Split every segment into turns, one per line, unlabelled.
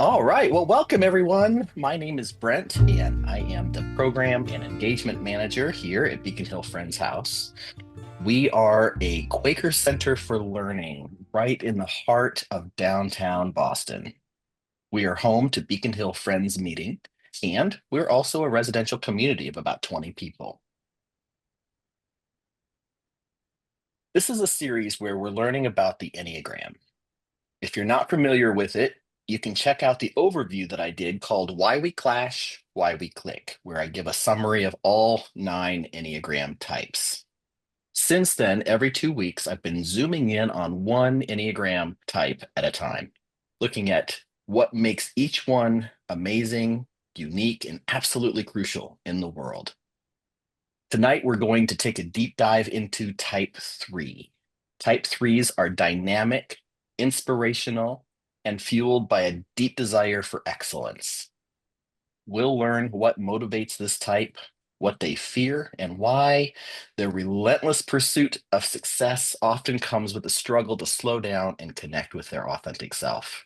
All right. Well, welcome everyone. My name is Brent, and I am the program and engagement manager here at Beacon Hill Friends House. We are a Quaker Center for Learning right in the heart of downtown Boston. We are home to Beacon Hill Friends Meeting, and we're also a residential community of about 20 people. This is a series where we're learning about the Enneagram. If you're not familiar with it, you can check out the overview that I did called Why We Clash, Why We Click, where I give a summary of all 9 Enneagram types. Since then, every 2 weeks, I've been zooming in on one Enneagram type at a time, looking at what makes each one amazing, unique, and absolutely crucial in the world. Tonight, we're going to take a deep dive into Type 3. Type 3s are dynamic, inspirational, and fueled by a deep desire for excellence. We'll learn what motivates this type, what they fear, and why their relentless pursuit of success often comes with a struggle to slow down and connect with their authentic self.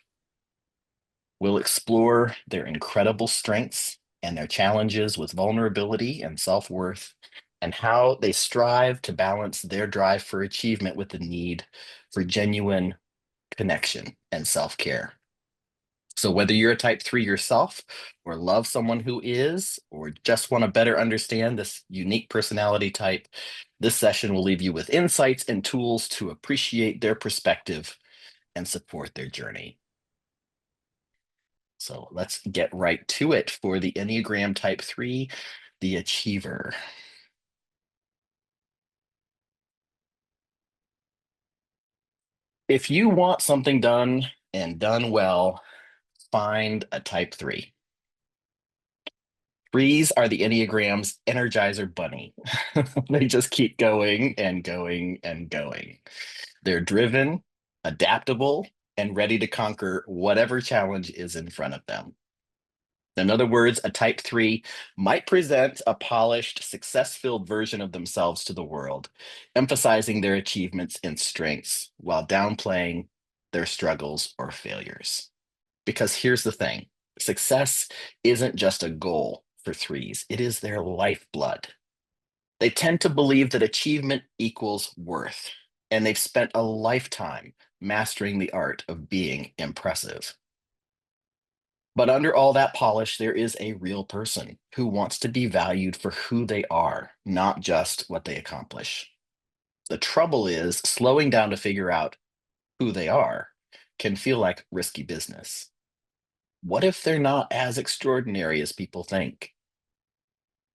We'll explore their incredible strengths and their challenges with vulnerability and self worth, and how they strive to balance their drive for achievement with the need for genuine connection and self care. So, whether you're a type 3 yourself, or love someone who is, or just want to better understand this unique personality type, this session will leave you with insights and tools to appreciate their perspective and support their journey. So let's get right to it for the Enneagram Type 3, the achiever. If you want something done and done well, find a Type 3. Threes are the Enneagram's energizer bunny. They just keep going and going and going. They're driven, adaptable, and ready to conquer whatever challenge is in front of them. In other words, a Type 3 might present a polished, success filled version of themselves to the world, emphasizing their achievements and strengths while downplaying their struggles or failures. Because here's the thing, success isn't just a goal for threes, it is their lifeblood. They tend to believe that achievement equals worth, and they've spent a lifetime mastering the art of being impressive. But under all that polish, there is a real person who wants to be valued for who they are, not just what they accomplish. The trouble is, slowing down to figure out who they are can feel like risky business. What if they're not as extraordinary as people think?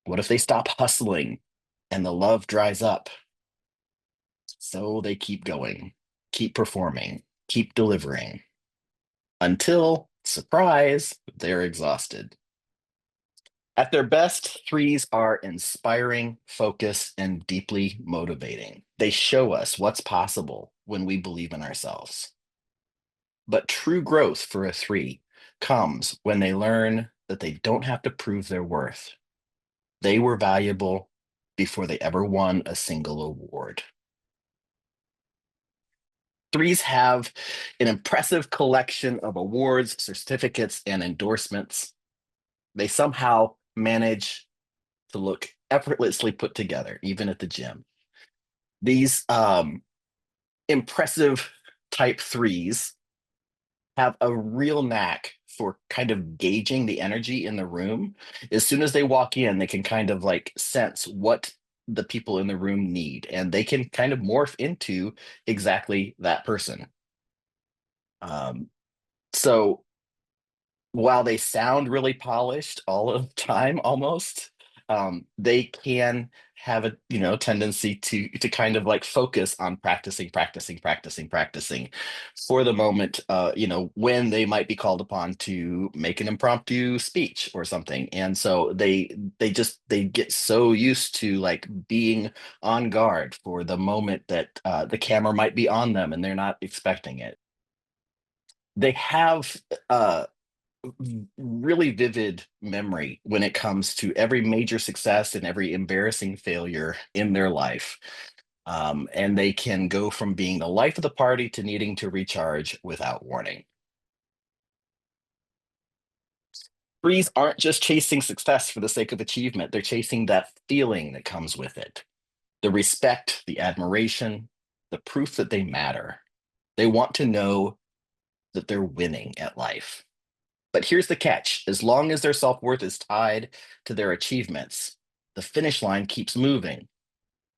What if they stop hustling and the love dries up? So they keep going, keep performing, keep delivering until, surprise, they're exhausted. At their best, threes are inspiring, focused, and deeply motivating. They show us what's possible when we believe in ourselves. But true growth for a three comes when they learn that they don't have to prove their worth. They were valuable before they ever won a single award. Threes have an impressive collection of awards, certificates, and endorsements. They somehow manage to look effortlessly put together, even at the gym. These impressive type threes have a real knack for kind of gauging the energy in the room. As soon as they walk in, they can kind of like sense what the people in the room need, and they can kind of morph into exactly that person. Um, so while they sound really polished all of the time almost, they can have a tendency to kind of like focus on practicing for the moment, when they might be called upon to make an impromptu speech or something. And so they get so used to like being on guard for the moment that the camera might be on them and they're not expecting it. They have uh really vivid memory when it comes to every major success and every embarrassing failure in their life. And they can go from being the life of the party to needing to recharge without warning. Threes aren't just chasing success for the sake of achievement, they're chasing that feeling that comes with it, the respect, the admiration, the proof that they matter. They want to know that they're winning at life. But here's the catch: as long as their self worth is tied to their achievements, the finish line keeps moving.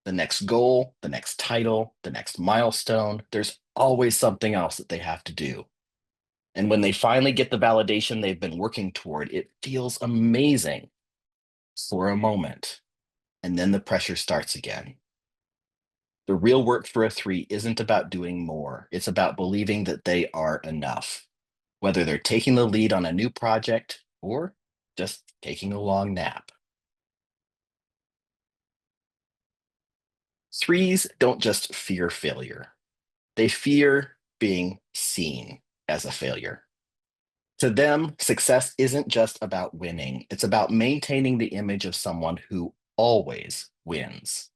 The next goal, the next title, the next milestone, there's always something else that they have to do. And when they finally get the validation they've been working toward, it feels amazing for a moment. And then the pressure starts again. The real work for a three isn't about doing more, it's about believing that they are enough, whether they're taking the lead on a new project or just taking a long nap. Threes don't just fear failure, they fear being seen as a failure. To them, success isn't just about winning, it's about maintaining the image of someone who always wins.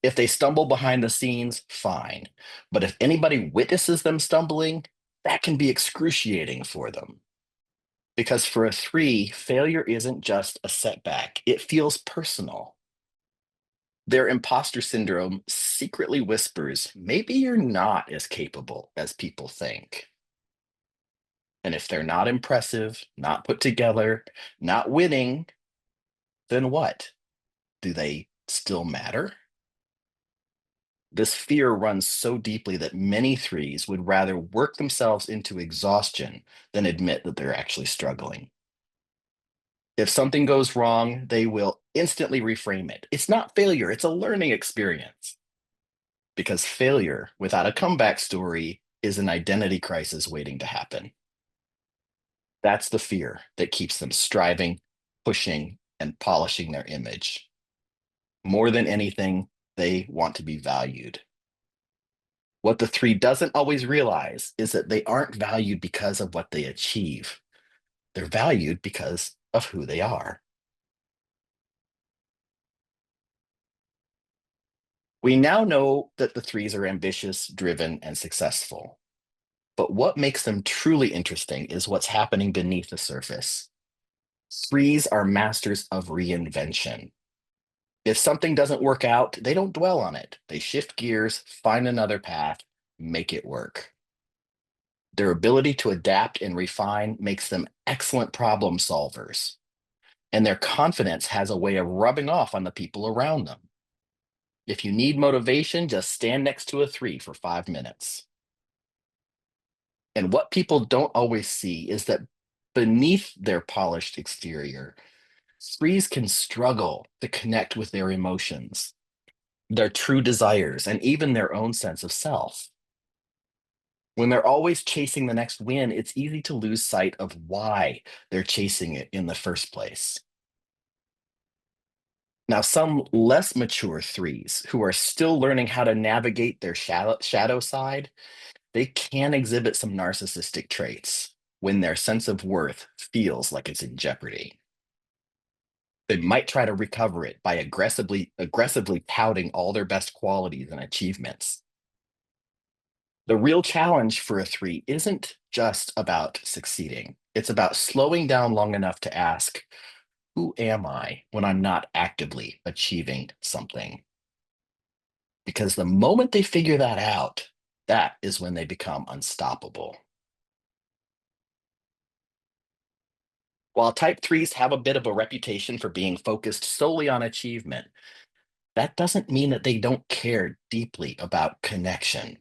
If they stumble behind the scenes, fine. But if anybody witnesses them stumbling, that can be excruciating for them. Because for a three, failure isn't just a setback, it feels personal. Their imposter syndrome secretly whispers, maybe you're not as capable as people think. And if they're not impressive, not put together, not winning, then what? Do they still matter? This fear runs so deeply that many threes would rather work themselves into exhaustion than admit that they're actually struggling. If something goes wrong, they will instantly reframe it. It's not failure, it's a learning experience. Because failure without a comeback story is an identity crisis waiting to happen. That's the fear that keeps them striving, pushing, and polishing their image. More than anything, they want to be valued. What the three doesn't always realize is that they aren't valued because of what they achieve. They're valued because of who they are. We now know that the threes are ambitious, driven, and successful. But what makes them truly interesting is what's happening beneath the surface. Threes are masters of reinvention. If something doesn't work out, they don't dwell on it. They shift gears, find another path, make it work. Their ability to adapt and refine makes them excellent problem solvers, and their confidence has a way of rubbing off on the people around them. If you need motivation, just stand next to a three for 5 minutes. And what people don't always see is that beneath their polished exterior, threes can struggle to connect with their emotions, their true desires, and even their own sense of self. When they're always chasing the next win, it's easy to lose sight of why they're chasing it in the first place. Now, some less mature threes who are still learning how to navigate their shadow side, they can exhibit some narcissistic traits when their sense of worth feels like it's in jeopardy. They might try to recover it by aggressively touting all their best qualities and achievements. The real challenge for a three isn't just about succeeding. It's about slowing down long enough to ask, who am I when I'm not actively achieving something? Because the moment they figure that out, that is when they become unstoppable. While type threes have a bit of a reputation for being focused solely on achievement, that doesn't mean that they don't care deeply about connection.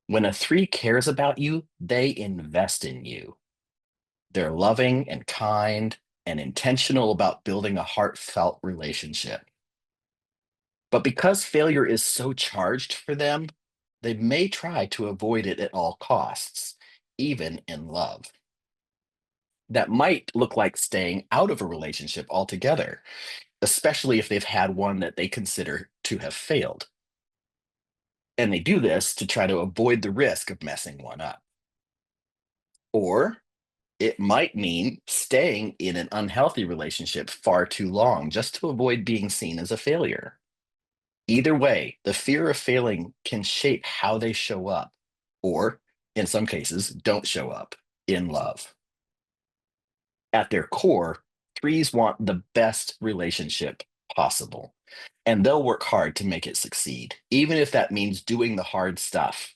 When a three cares about you, they invest in you. They're loving and kind and intentional about building a heartfelt relationship. But because failure is so charged for them, they may try to avoid it at all costs, even in love. That might look like staying out of a relationship altogether, especially if they've had one that they consider to have failed. And they do this to try to avoid the risk of messing one up. Or it might mean staying in an unhealthy relationship far too long just to avoid being seen as a failure. Either way, the fear of failing can shape how they show up, or in some cases, don't show up in love. At their core, threes want the best relationship possible, and they'll work hard to make it succeed, even if that means doing the hard stuff,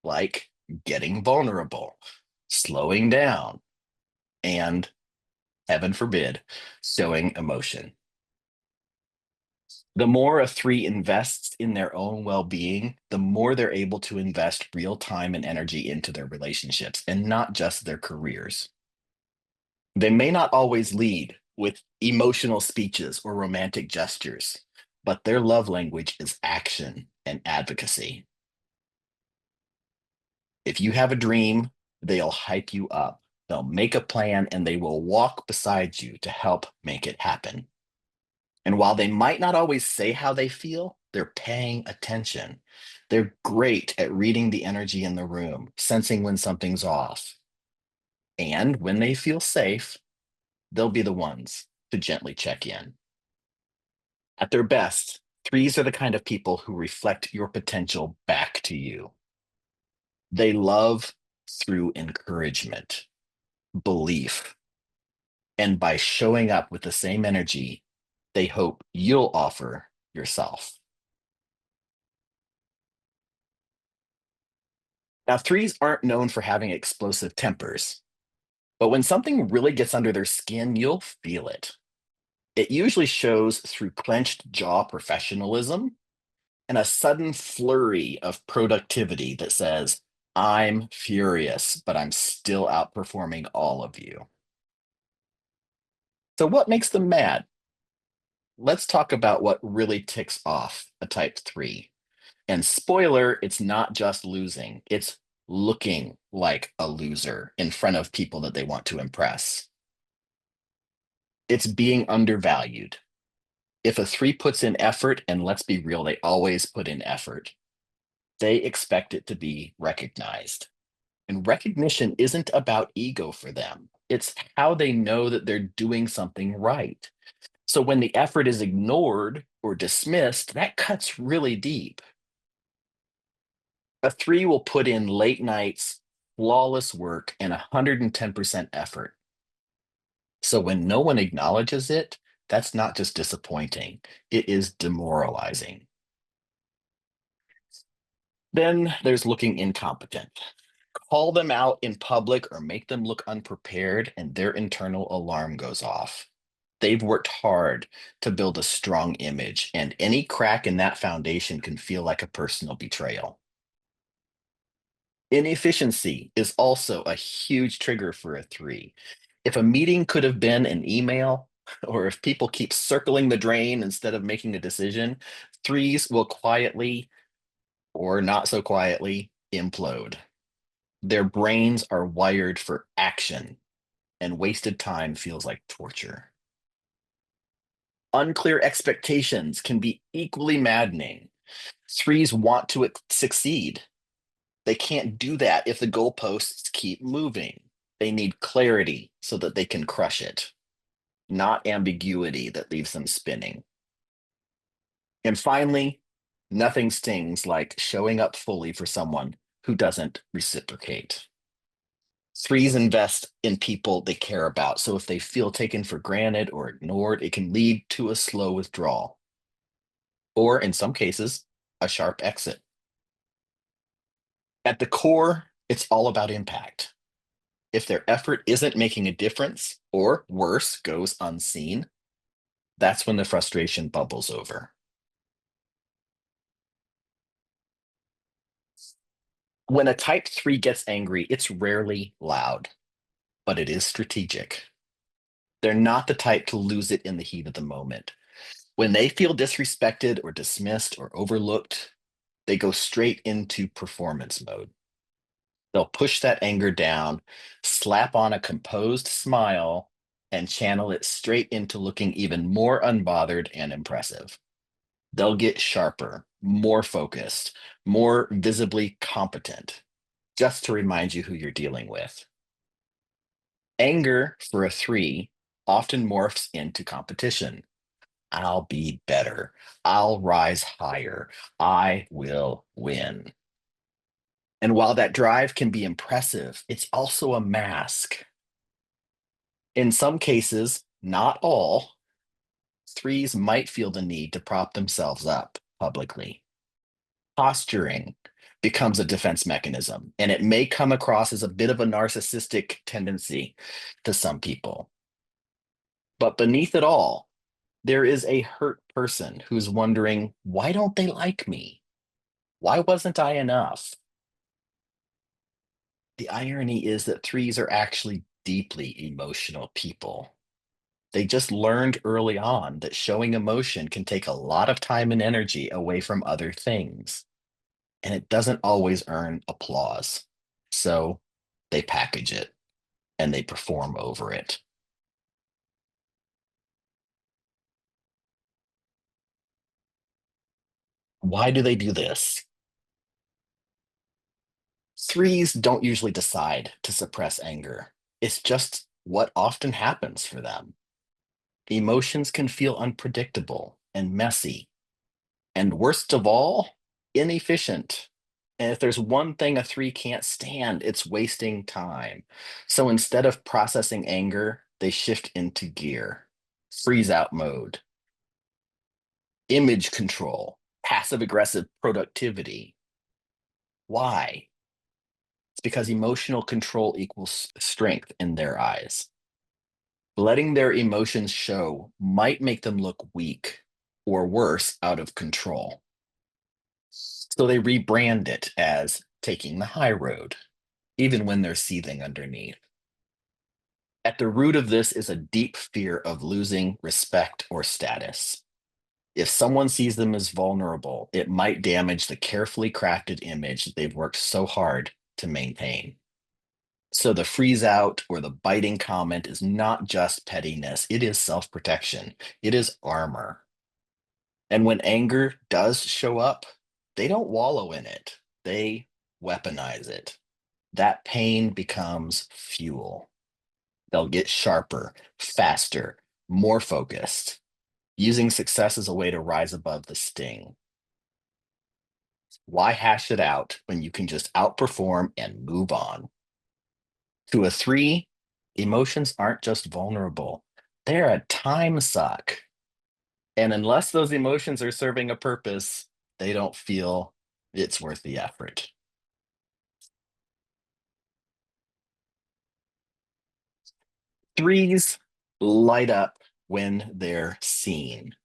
like getting vulnerable, slowing down, and, heaven forbid, showing emotion. The more a three invests in their own well being, the more they're able to invest real time and energy into their relationships and not just their careers. They may not always lead with emotional speeches or romantic gestures, but their love language is action and advocacy. If you have a dream, they'll hype you up. They'll make a plan and they will walk beside you to help make it happen. And while they might not always say how they feel, they're paying attention. They're great at reading the energy in the room, sensing when something's off. And when they feel safe, they'll be the ones to gently check in. At their best, threes are the kind of people who reflect your potential back to you. They love through encouragement, belief, and by showing up with the same energy they hope you'll offer yourself. Now, threes aren't known for having explosive tempers, but when something really gets under their skin, you'll feel it. It usually shows through clenched jaw professionalism and a sudden flurry of productivity that says, I'm furious, but I'm still outperforming all of you. So, what makes them mad? Let's talk about what really ticks off a type three. And spoiler, it's not just losing, it's looking like a loser in front of people that they want to impress. It's being undervalued. If a three puts in effort, and let's be real, they always put in effort, they expect it to be recognized. And recognition isn't about ego for them, it's how they know that they're doing something right. So when the effort is ignored or dismissed, that cuts really deep. A three will put in late nights, flawless work, and 110% effort. So when no one acknowledges it, that's not just disappointing, it is demoralizing. Then there's looking incompetent. Call them out in public or make them look unprepared, and their internal alarm goes off. They've worked hard to build a strong image, and any crack in that foundation can feel like a personal betrayal. Inefficiency is also a huge trigger for a three. If a meeting could have been an email, or if people keep circling the drain instead of making a decision, threes will quietly, or not so quietly, implode. Their brains are wired for action, and wasted time feels like torture. Unclear expectations can be equally maddening. Threes want to succeed. They can't do that if the goalposts keep moving. They need clarity so that they can crush it, not ambiguity that leaves them spinning. And finally, nothing stings like showing up fully for someone who doesn't reciprocate. Threes invest in people they care about. So if they feel taken for granted or ignored, it can lead to a slow withdrawal, or in some cases, a sharp exit. At the core, it's all about impact. If their effort isn't making a difference, or worse, goes unseen, that's when the frustration bubbles over. When a type three gets angry, it's rarely loud, but it is strategic. They're not the type to lose it in the heat of the moment. When they feel disrespected or dismissed or overlooked, they go straight into performance mode. They'll push that anger down, slap on a composed smile, and channel it straight into looking even more unbothered and impressive. They'll get sharper, more focused, more visibly competent, just to remind you who you're dealing with. Anger for a three often morphs into competition. I'll be better. I'll rise higher. I will win. And while that drive can be impressive, it's also a mask. In some cases, not all, threes might feel the need to prop themselves up publicly. Posturing becomes a defense mechanism, and it may come across as a bit of a narcissistic tendency to some people. But beneath it all, there is a hurt person who's wondering, why don't they like me? Why wasn't I enough? The irony is that threes are actually deeply emotional people. They just learned early on that showing emotion can take a lot of time and energy away from other things, and it doesn't always earn applause. So they package it and they perform over it. Why do they do this? Threes don't usually decide to suppress anger. It's just what often happens for them. Emotions can feel unpredictable and messy, and worst of all, inefficient. And if there's one thing a three can't stand, it's wasting time. So instead of processing anger, they shift into gear, freeze out mode, image control, passive aggressive productivity. Why? It's because emotional control equals strength in their eyes. Letting their emotions show might make them look weak or worse, out of control. So they rebrand it as taking the high road, even when they're seething underneath. At the root of this is a deep fear of losing respect or status. If someone sees them as vulnerable, it might damage the carefully crafted image that they've worked so hard to maintain. So the freeze out or the biting comment is not just pettiness, it is self protection, it is armor. And when anger does show up, they don't wallow in it, they weaponize it. That pain becomes fuel. They'll get sharper, faster, more focused, using success as a way to rise above the sting. Why hash it out when you can just outperform and move on? To a three, emotions aren't just vulnerable, they're a time suck. And unless those emotions are serving a purpose, they don't feel it's worth the effort. Threes light up when they're seen.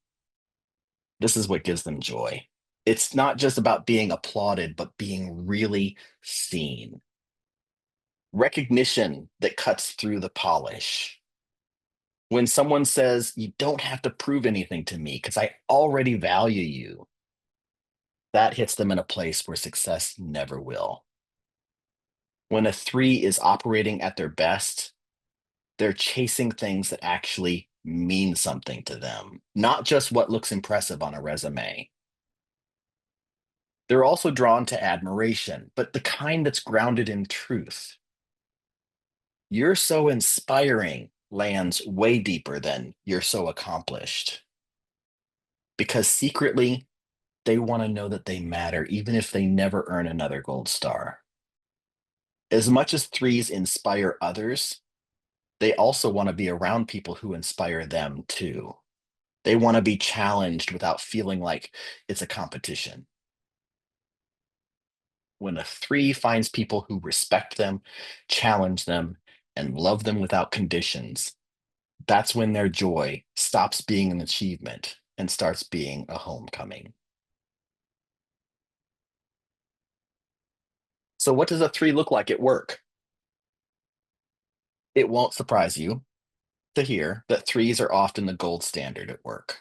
This is what gives them joy. It's not just about being applauded, but being really seen. Recognition that cuts through the polish. When someone says, you don't have to prove anything to me because I already value you, that hits them in a place where success never will. When a three is operating at their best, they're chasing things that actually mean something to them, not just what looks impressive on a resume. They're also drawn to admiration, but the kind that's grounded in truth. You're so inspiring lands way deeper than you're so accomplished because secretly they want to know that they matter, even if they never earn another gold star. As much as threes inspire others, they also want to be around people who inspire them too. They want to be challenged without feeling like it's a competition. When a three finds people who respect them, challenge them, and love them without conditions, that's when their joy stops being an achievement and starts being a homecoming. So, what does a three look like at work? It won't surprise you to hear that threes are often the gold standard at work.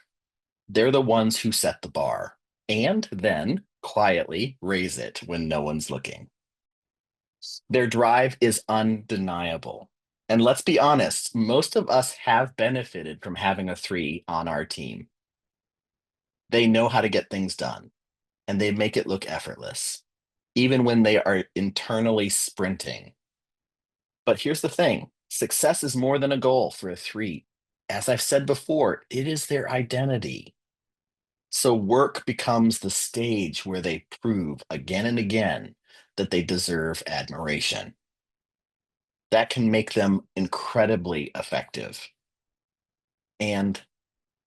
They're the ones who set the bar and then quietly raise it when no one's looking. Their drive is undeniable. And let's be honest, most of us have benefited from having a three on our team. They know how to get things done and they make it look effortless, even when they are internally sprinting. But here's the thing, success is more than a goal for a three. As I've said before, it is their identity. So work becomes the stage where they prove again and again that they deserve admiration. That can make them incredibly effective and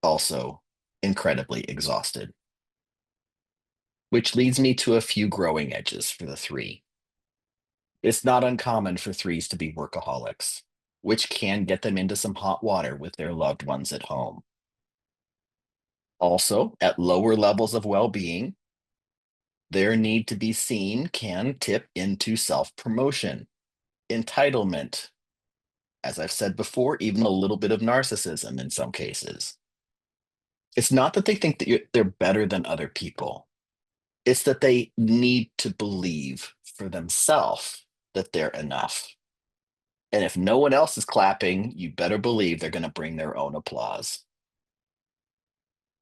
also incredibly exhausted. Which leads me to a few growing edges for the three. It's not uncommon for threes to be workaholics, which can get them into some hot water with their loved ones at home. Also, at lower levels of well being, their need to be seen can tip into self promotion, entitlement, as I've said before, even a little bit of narcissism in some cases. It's not that they think that they're better than other people, it's that they need to believe for themselves that they're enough. And if no one else is clapping, you better believe they're going to bring their own applause.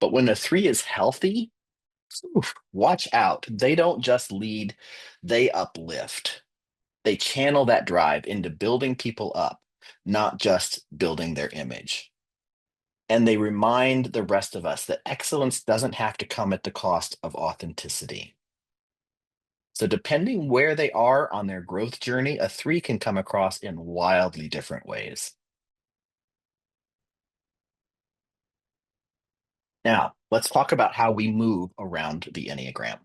But when a three is healthy, oof, watch out. They don't just lead, they uplift. They channel that drive into building people up, not just building their image. And they remind the rest of us that excellence doesn't have to come at the cost of authenticity. So, depending where they are on their growth journey, a three can come across in wildly different ways. Now, let's talk about how we move around the Enneagram.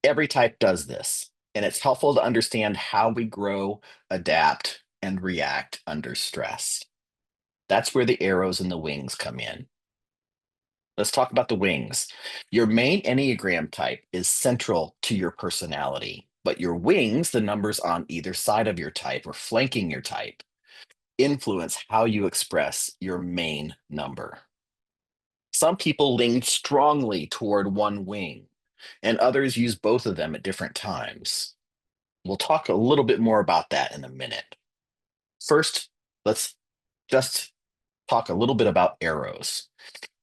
Every type does this, and it's helpful to understand how we grow, adapt, and react under stress. That's where the arrows and the wings come in. Let's talk about the wings. Your main Enneagram type is central to your personality, but your wings, the numbers on either side of your type or flanking your type, influence how you express your main number. Some people lean strongly toward one wing, and others use both of them at different times. We'll talk a little bit more about that in a minute. First, let's just talk a little bit about arrows.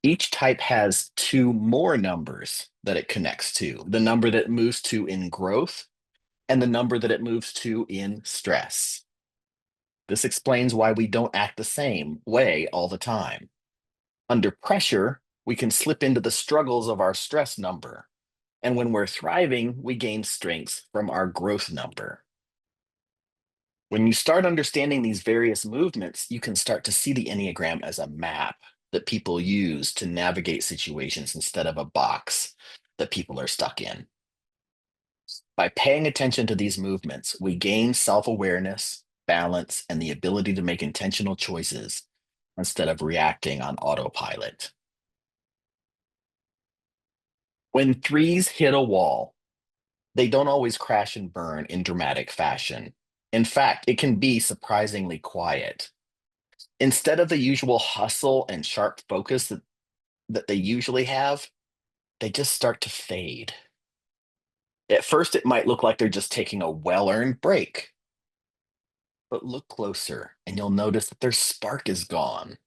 Each type has two more numbers that it connects to, the number that moves to in growth and the number that it moves to in stress. This explains why we don't act the same way all the time. Under pressure, we can slip into the struggles of our stress number. And when we're thriving, we gain strength from our growth number. When you start understanding these various movements, you can start to see the Enneagram as a map that people use to navigate situations instead of a box that people are stuck in. By paying attention to these movements, we gain self awareness, balance, and the ability to make intentional choices instead of reacting on autopilot. When threes hit a wall, they don't always crash and burn in dramatic fashion. In fact, it can be surprisingly quiet. Instead of the usual hustle and sharp focus that they usually have, they just start to fade. At first, it might look like they're just taking a well earned break, but look closer and you'll notice that their spark is gone.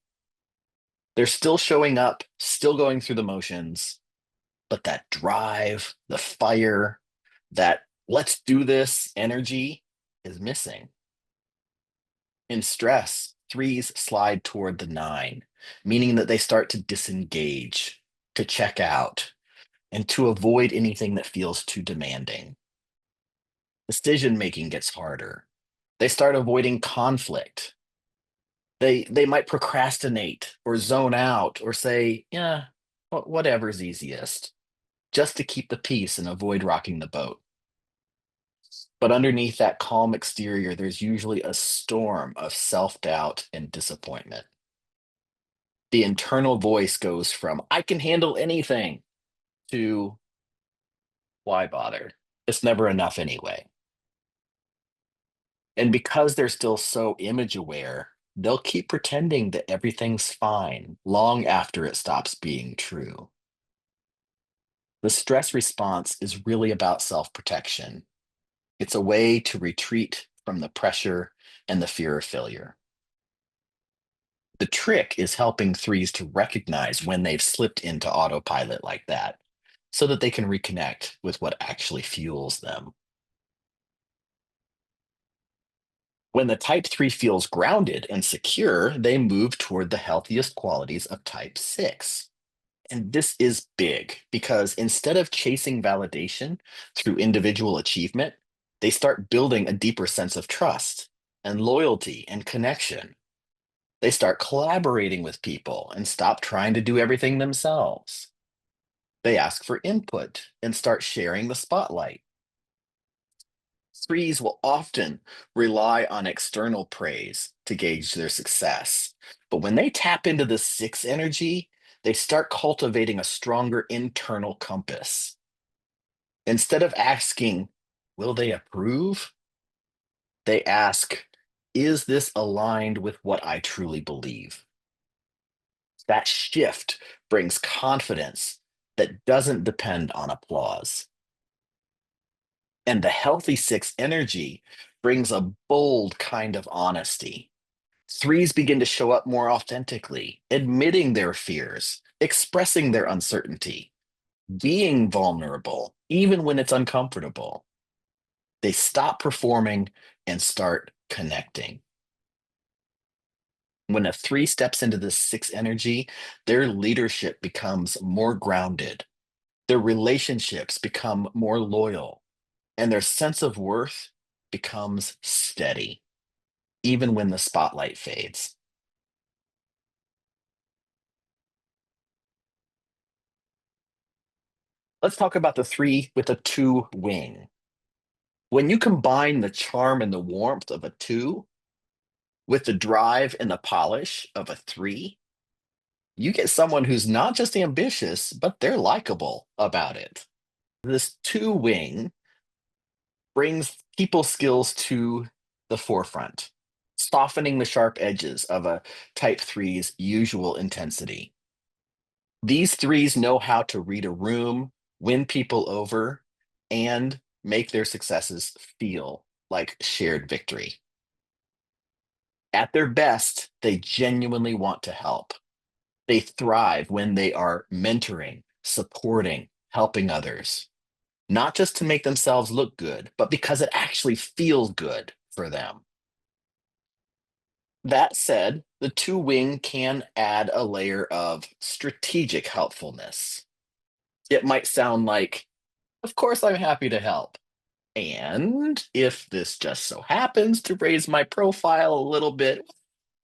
They're still showing up, still going through the motions, but that drive, the fire, that let's do this energy is missing. In stress, threes slide toward the nine, meaning that they start to disengage, to check out, and to avoid anything that feels too demanding. Decision making gets harder. They start avoiding conflict. They might procrastinate or zone out or say, yeah, whatever's easiest, just to keep the peace and avoid rocking the boat. But underneath that calm exterior, there's usually a storm of self doubt and disappointment. The internal voice goes from, I can handle anything, to, why bother? It's never enough anyway. And because they're still so image aware, they'll keep pretending that everything's fine long after it stops being true. The stress response is really about self protection. It's a way to retreat from the pressure and the fear of failure. The trick is helping threes to recognize when they've slipped into autopilot like that so that they can reconnect with what actually fuels them. When the type 3 feels grounded and secure, they move toward the healthiest qualities of type 6. And this is big because instead of chasing validation through individual achievement, they start building a deeper sense of trust. and loyalty and connection. They start collaborating with people and stop trying to do everything themselves. They ask for input and start sharing the spotlight. Threes will often rely on external praise to gauge their success. But when they tap into the six energy, they start cultivating a stronger internal compass. Instead of asking, will they approve? They ask, is this aligned with what I truly believe? That shift brings confidence that doesn't depend on applause. And the healthy six energy brings a bold kind of honesty. Threes begin to show up more authentically, admitting their fears, expressing their uncertainty, being vulnerable, even when it's uncomfortable. They stop performing and start connecting. When a three steps into this six energy, their leadership becomes more grounded, their relationships become more loyal, and their sense of worth becomes steady, even when the spotlight fades. Let's talk about the three with a two wing. When you combine the charm and the warmth of a two with the drive and the polish of a three, you get someone who's not just ambitious, but they're likable about it. This two wing brings people skills to the forefront, softening the sharp edges of a type three's usual intensity. These threes know how to read a room, win people over, and make their successes feel like shared victory. At their best, they genuinely want to help. They thrive when they are mentoring, supporting, helping others, not just to make themselves look good, but because it actually feels good for them. That said, the two wing can add a layer of strategic helpfulness. It might sound like, of course, I'm happy to help. And if this just so happens to raise my profile a little bit,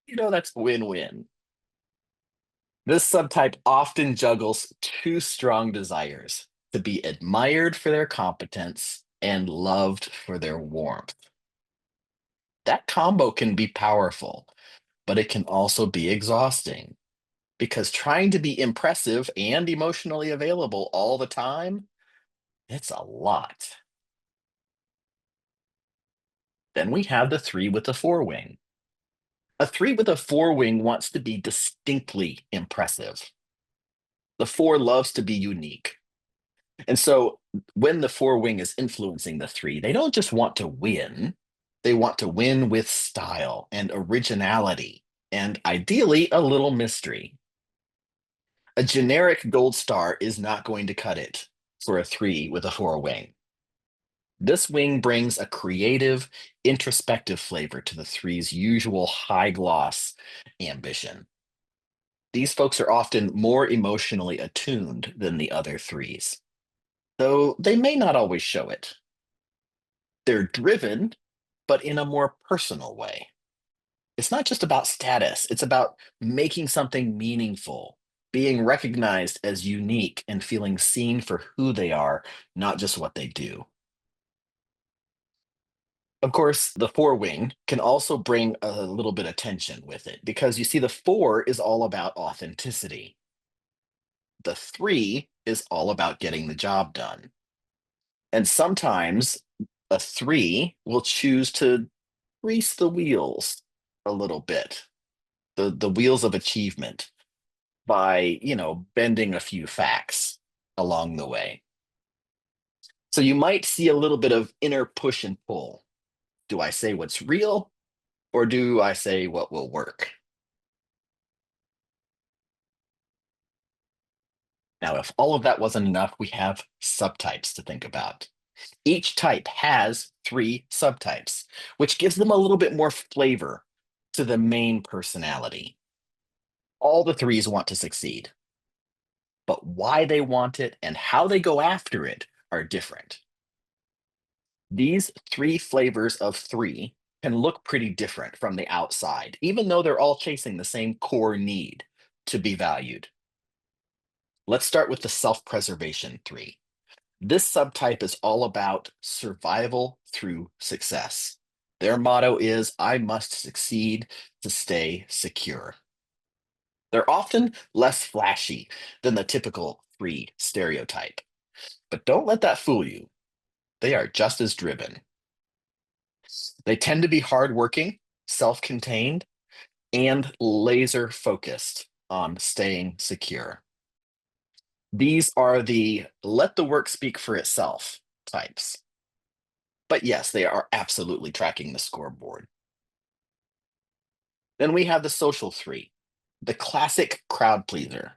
that's win win. This subtype often juggles two strong desires to be admired for their competence and loved for their warmth. That combo can be powerful, but it can also be exhausting because trying to be impressive and emotionally available all the time, it's a lot. Then we have the three with the four wing. A three with a four wing wants to be distinctly impressive. The four loves to be unique. And so when the four wing is influencing the three, they don't just want to win, they want to win with style and originality and ideally a little mystery. A generic gold star is not going to cut it for a three with a four wing. This wing brings a creative, introspective flavor to the three's usual high gloss ambition. These folks are often more emotionally attuned than the other threes, though they may not always show it. They're driven, but in a more personal way. It's not just about status, it's about making something meaningful, being recognized as unique, and feeling seen for who they are, not just what they do. Of course, the four wing can also bring a little bit of tension with it because you see, the four is all about authenticity. The three is all about getting the job done. And sometimes a three will choose to grease the wheels a little bit, the wheels of achievement by, bending a few facts along the way. So you might see a little bit of inner push and pull. Do I say what's real or do I say what will work? Now, if all of that wasn't enough, we have subtypes to think about. Each type has three subtypes, which gives them a little bit more flavor to the main personality. All the threes want to succeed, but why they want it and how they go after it are different. These three flavors of three can look pretty different from the outside, even though they're all chasing the same core need to be valued. Let's start with the self preservation three. This subtype is all about survival through success. Their motto is I must succeed to stay secure. They're often less flashy than the typical three stereotype, but don't let that fool you. They are just as driven. They tend to be hardworking, self contained, and laser focused on staying secure. These are the let the work speak for itself types. But yes, they are absolutely tracking the scoreboard. Then we have the social three, the classic crowd pleaser.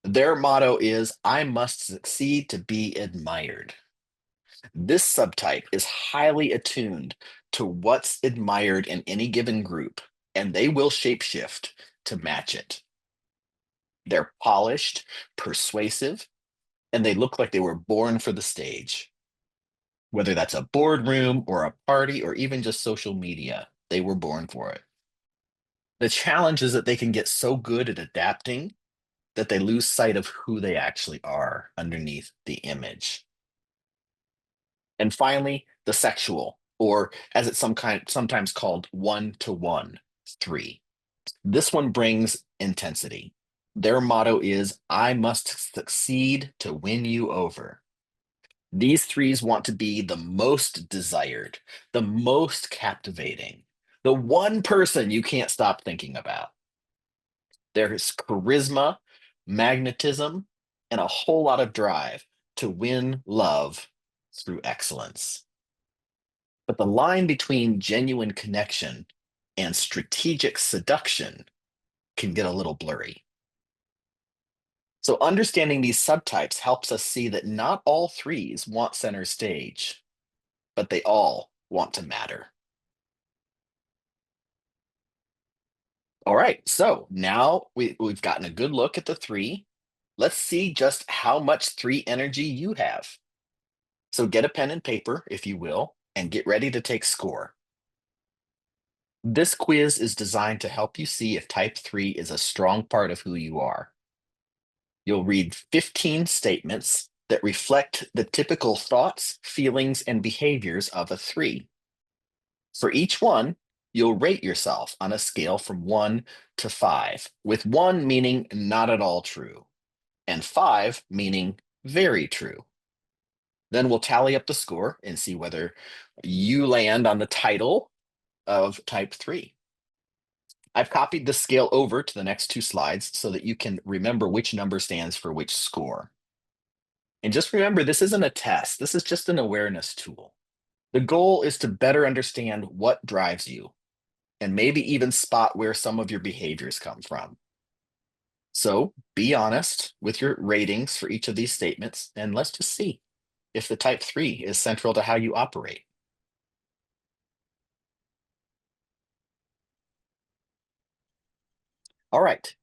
Their motto is I must succeed to be admired. This subtype is highly attuned to what's admired in any given group, and they will shapeshift to match it. They're polished, persuasive, and they look like they were born for the stage. Whether that's a boardroom or a party or even just social media, they were born for it. The challenge is that they can get so good at adapting that they lose sight of who they actually are underneath the image. And finally, the sexual, or as it's sometimes called, one-to-one three. This one brings intensity. Their motto is I must succeed to win you over. These threes want to be the most desired, the most captivating, the one person you can't stop thinking about. There's charisma, magnetism, and a whole lot of drive to win love through excellence. But the line between genuine connection and strategic seduction can get a little blurry. So, understanding these subtypes helps us see that not all threes want center stage, but they all want to matter. All right, so now we've gotten a good look at the three. Let's see just how much three energy you have. So get a pen and paper, if you will, and get ready to take score. This quiz is designed to help you see if type 3 is a strong part of who you are. You'll read 15 statements that reflect the typical thoughts, feelings, and behaviors of a 3. For each one, you'll rate yourself on a scale from 1 to 5, with 1 meaning not at all true, and 5 meaning very true. Then we'll tally up the score and see whether you land on the title of type 3. I've copied the scale over to the next two slides so that you can remember which number stands for which score. And just remember, this isn't a test. This is just an awareness tool. The goal is to better understand what drives you and maybe even spot where some of your behaviors come from. So be honest with your ratings for each of these statements, and let's just see if the type 3 is central to how you operate. All right.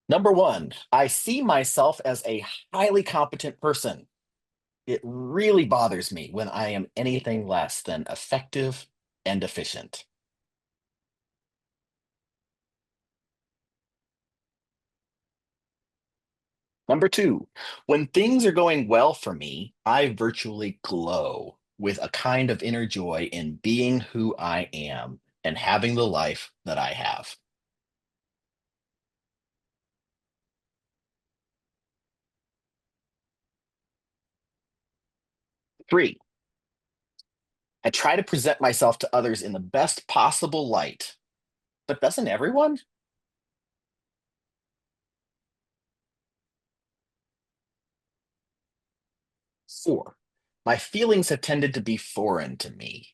Number 1, I see myself as a highly competent person. It really bothers me when I am anything less than effective and efficient. Number 2, when things are going well for me, I virtually glow with a kind of inner joy in being who I am and having the life that I have. Three, I try to present myself to others in the best possible light, but doesn't everyone? 4, my feelings have tended to be foreign to me.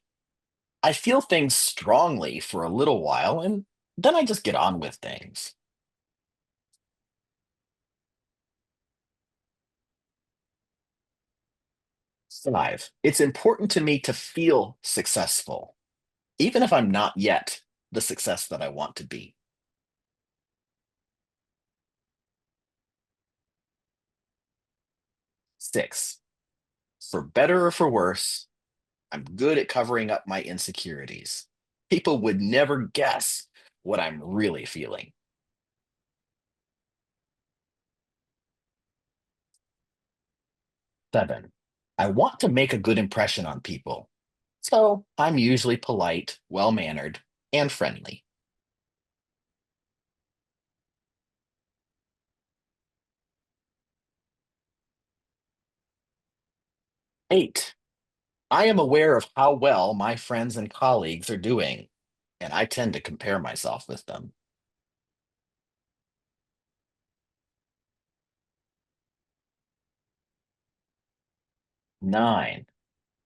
I feel things strongly for a little while and then I just get on with things. 5, it's important to me to feel successful, even if I'm not yet the success that I want to be. 6, for better or for worse, I'm good at covering up my insecurities. People would never guess what I'm really feeling. 7. I want to make a good impression on people. So I'm usually polite, well mannered, and friendly. 8. I am aware of how well my friends and colleagues are doing, and I tend to compare myself with them. 9.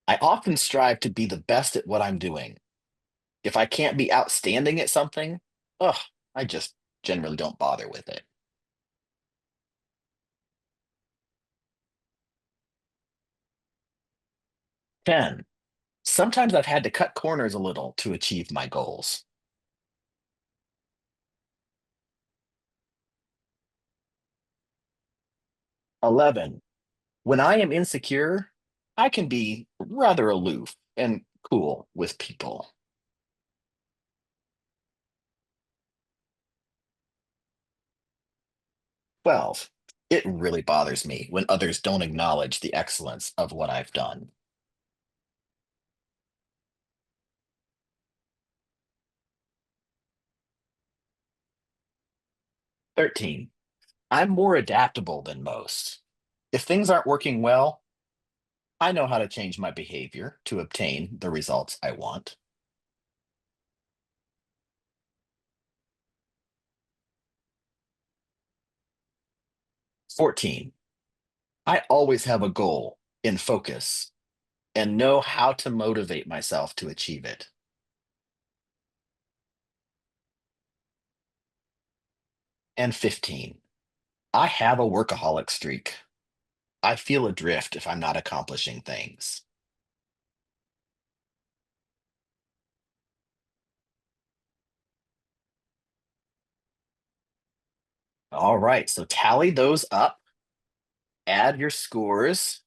I often strive to be the best at what I'm doing. If I can't be outstanding at something, ugh, I just generally don't bother with it. 10. Sometimes I've had to cut corners a little to achieve my goals. 11. When I am insecure, I can be rather aloof and cool with people. 12. It really bothers me when others don't acknowledge the excellence of what I've done. 13. I'm more adaptable than most. If things aren't working well, I know how to change my behavior to obtain the results I want. 14. I always have a goal in focus and know how to motivate myself to achieve it. And 15. I have a workaholic streak. I feel adrift if I'm not accomplishing things. All right, so tally those up, add your scores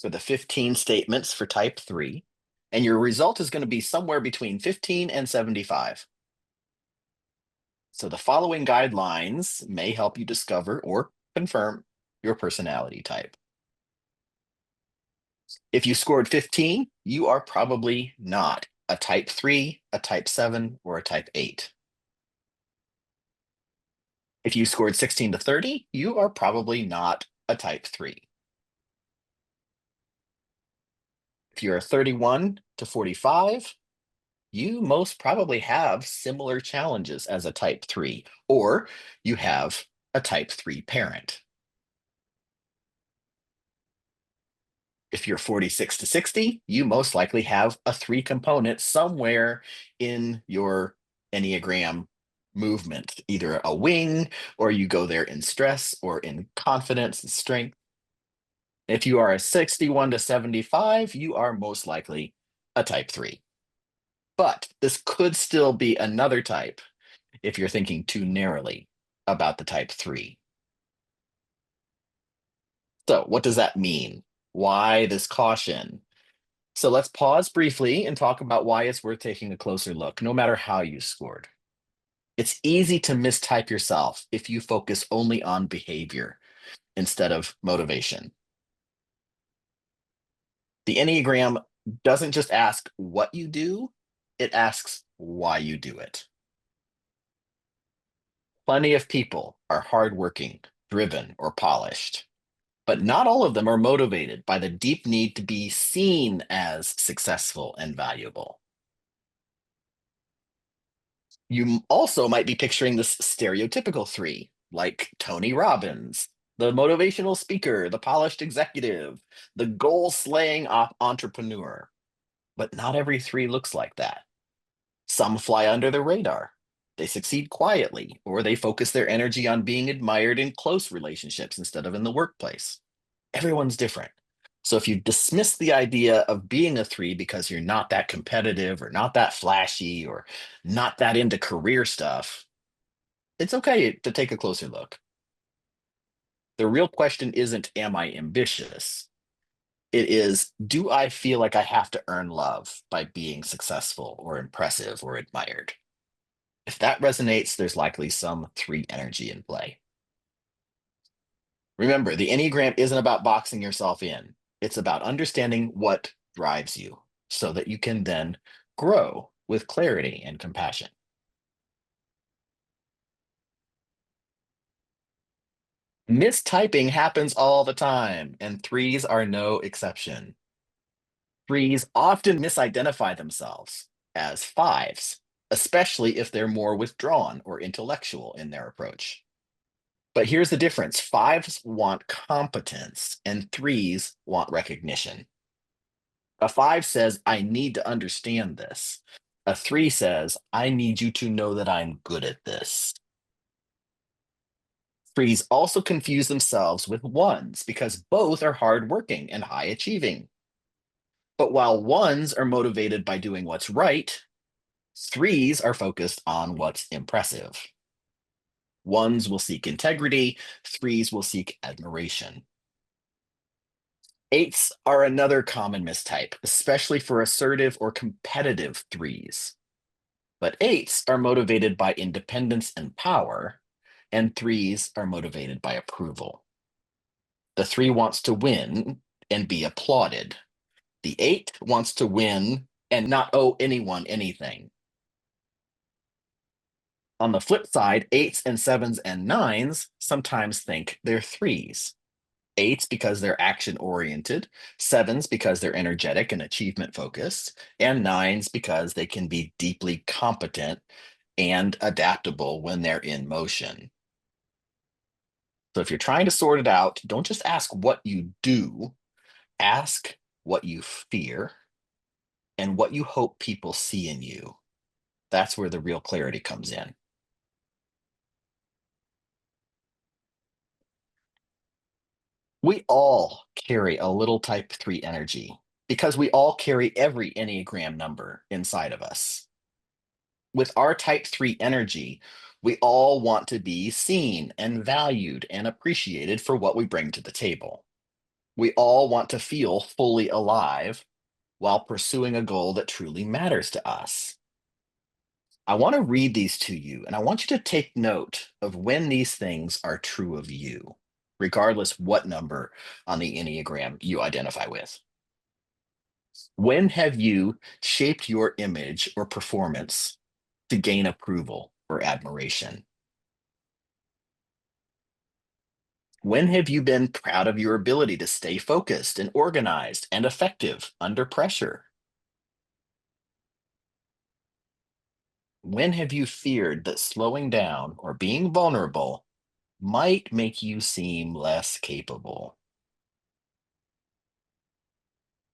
for the 15 statements for type 3, and your result is going to be somewhere between 15 and 75. So the following guidelines may help you discover or confirm your personality type. If you scored 15, you are probably not a type 3, a type 7, or a type 8. If you scored 16 to 30, you are probably not a type 3. If you're a 31 to 45, you most probably have similar challenges as a type 3, or you have a type 3 parent. If you're 46 to 60, you most likely have a 3 component somewhere in your Enneagram movement, either a wing, or you go there in stress or in confidence and strength. If you are a 61 to 75, you are most likely a type 3. But this could still be another type if you're thinking too narrowly about the type 3. So, what does that mean? Why this caution? So, let's pause briefly and talk about why it's worth taking a closer look, no matter how you scored. It's easy to mistype yourself if you focus only on behavior instead of motivation. The Enneagram doesn't just ask what you do, it asks why you do it. Plenty of people are hardworking, driven, or polished, but not all of them are motivated by the deep need to be seen as successful and valuable. You also might be picturing this stereotypical 3, like Tony Robbins, the motivational speaker, the polished executive, the goal slaying entrepreneur. But not every 3 looks like that. Some fly under the radar. They succeed quietly, or they focus their energy on being admired in close relationships instead of in the workplace. Everyone's different. So if you dismiss the idea of being a 3 because you're not that competitive or not that flashy or not that into career stuff, it's okay to take a closer look. The real question isn't, am I ambitious? It is, do I feel like I have to earn love by being successful or impressive or admired? If that resonates, there's likely some three energy in play. Remember, the Enneagram isn't about boxing yourself in, it's about understanding what drives you so that you can then grow with clarity and compassion. Mistyping happens all the time, and threes are no exception. Threes often misidentify themselves as fives, especially if they're more withdrawn or intellectual in their approach. But here's the difference: fives want competence, and threes want recognition. A five says, I need to understand this. A three says, I need you to know that I'm good at this. Threes also confuse themselves with ones because both are hardworking and high achieving. But while ones are motivated by doing what's right, threes are focused on what's impressive. Ones will seek integrity, threes will seek admiration. Eights are another common mistype, especially for assertive or competitive threes. But eights are motivated by independence and power, and threes are motivated by approval. The three wants to win and be applauded. The eight wants to win and not owe anyone anything. On the flip side, eights and sevens and nines sometimes think they're threes. Eights because they're action oriented, sevens because they're energetic and achievement focused, and nines because they can be deeply competent and adaptable when they're in motion. So if you're trying to sort it out, don't just ask what you do, ask what you fear and what you hope people see in you. That's where the real clarity comes in. We all carry a little type 3 energy because we all carry every Enneagram number inside of us. With our type 3 energy, we all want to be seen and valued and appreciated for what we bring to the table. We all want to feel fully alive while pursuing a goal that truly matters to us. I want to read these to you, and I want you to take note of when these things are true of you, regardless what number on the Enneagram you identify with. When have you shaped your image or performance to gain approval or admiration? When have you been proud of your ability to stay focused and organized and effective under pressure? When have you feared that slowing down or being vulnerable might make you seem less capable?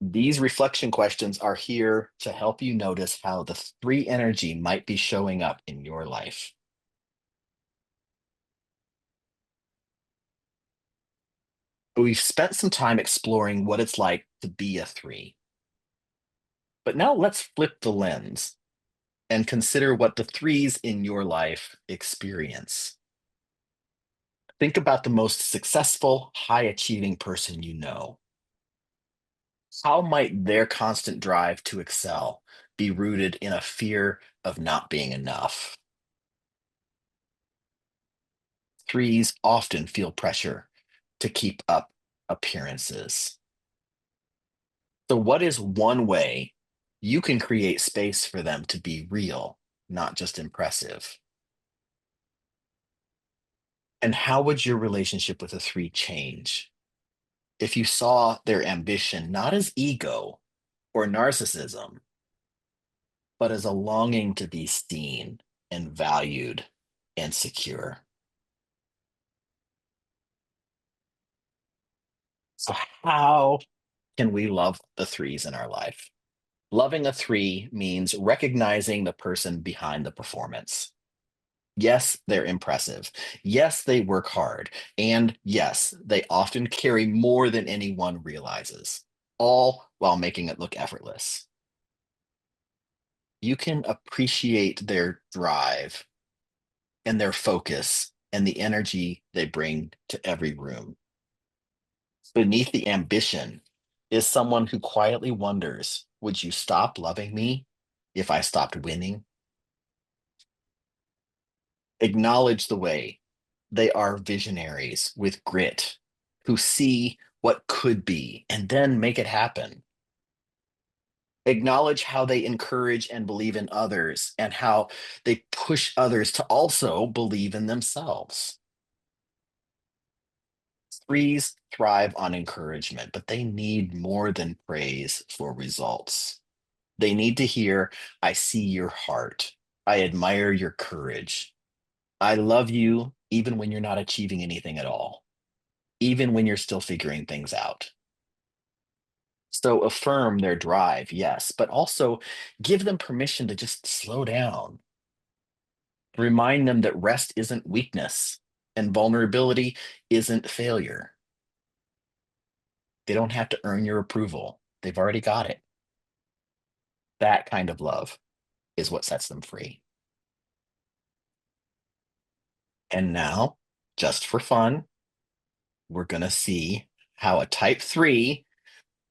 These reflection questions are here to help you notice how the three energy might be showing up in your life. We've spent some time exploring what it's like to be a three, but now let's flip the lens and consider what the threes in your life experience. Think about the most successful, high achieving person you know. How might their constant drive to excel be rooted in a fear of not being enough? Threes often feel pressure to keep up appearances. So, what is one way you can create space for them to be real, not just impressive? And how would your relationship with a three change if you saw their ambition not as ego or narcissism, but as a longing to be seen and valued and secure? So, how can we love the threes in our life? Loving a three means recognizing the person behind the performance. Yes, they're impressive. Yes, they work hard. And yes, they often carry more than anyone realizes, all while making it look effortless. You can appreciate their drive and their focus and the energy they bring to every room. Beneath the ambition is someone who quietly wonders, would you stop loving me if I stopped winning? Acknowledge the way. They are visionaries with grit who see what could be and then make it happen. Acknowledge how they encourage and believe in others and how they push others to also believe in themselves. Threes thrive on encouragement, but they need more than praise for results. They need to hear, I see your heart. I admire your courage. I love you even when you're not achieving anything at all, even when you're still figuring things out. So affirm their drive, yes, but also give them permission to just slow down. Remind them that rest isn't weakness and vulnerability isn't failure. They don't have to earn your approval, they've already got it. That kind of love is what sets them free. And now, just for fun, we're going to see how a type three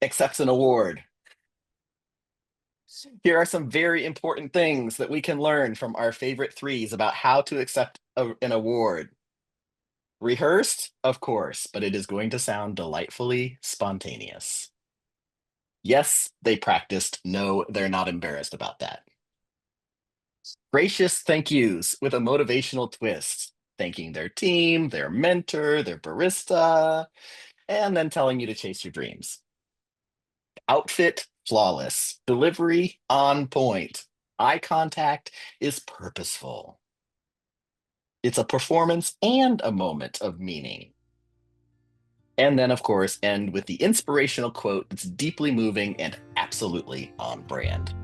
accepts an award. Here are some very important things that we can learn from our favorite threes about how to accept an award. Rehearsed, of course, but it is going to sound delightfully spontaneous. Yes, they practiced. No, they're not embarrassed about that. Gracious thank yous with a motivational twist, thanking their team, their mentor, their barista, and then telling you to chase your dreams. Outfit flawless, delivery on point, eye contact is purposeful. It's a performance and a moment of meaning. And then, of course, end with the inspirational quote that's deeply moving and absolutely on brand.